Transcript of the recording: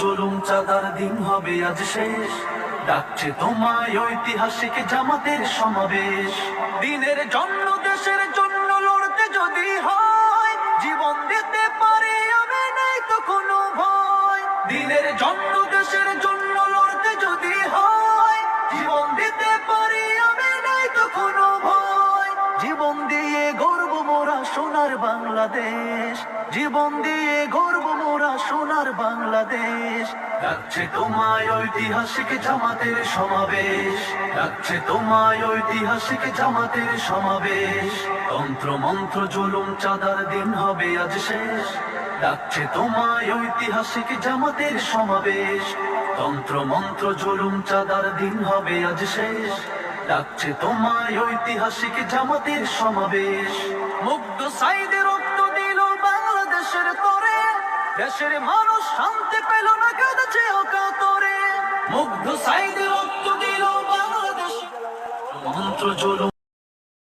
জুলুম চাঁদার দিন হবে আজ শেষ, ডাকছে তোমায় ঐতিহাসিক জামাতের সমাবেশ। দিনের জন্য দেশের জন্য লড়তে যদি হয়, জীবন দিতে পারি আমি, নাই তো কোনো ভয়। দিনের জন্য দেশের জন্য লড়তে যদি হয়, জীবন দিতে পারি আমি, নাই তো কোনো ভয়। জীবন দিয়ে গর্ব মোরা সোনার বাংলাদেশ, জীবন দিয়ে গর্ব মোরা সোনার বাংলাদেশ। ডাকছে তোমায় ঐতিহাসিক জামাতের সমাবেশ, ডাকছে তোমায় ঐতিহাসিক জামাতের সমাবেশ। তন্ত্র মন্ত্র জুলুম চাঁদার দিন হবে আজ শেষ, ডাকছে তোমায় ঐতিহাসিক জামাতের সমাবেশ। তন্ত্র মন্ত্র জুলুম চাঁদার দিন হবে আজ শেষ, ডাকছে তোমায় ঐতিহাসিক জামাতের সমাবেশ। মুগ্ধ সাইদে রক্ত দিল বাংলাদেশের তরে, দেশের মানুষ শান্তি পেল না, কাঁদছে অকাতরে। মুগ্ধ সাইদে রক্ত দিল বাংলাদেশ, মন্ত্র জুলুম